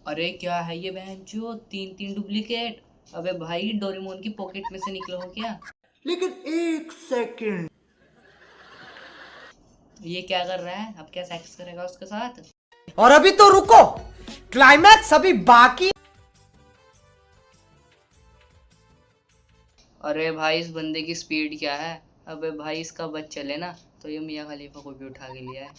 अरे क्या है ये बहनचोद, तीन तीन डुप्लीकेट। अबे भाई डोरेमोन की पॉकेट में से निकले हो क्या? लेकिन एक सेकंड। ये क्या कर रहा है? अब क्या सेक्स करेगा उसके साथ? और अभी तो रुको, क्लाइमैक्स अभी बाकी। अरे भाई इस बंदे की स्पीड क्या है। अबे भाई इसका बस चले ना तो ये मियां खलीफा को भी उठा के लिया है।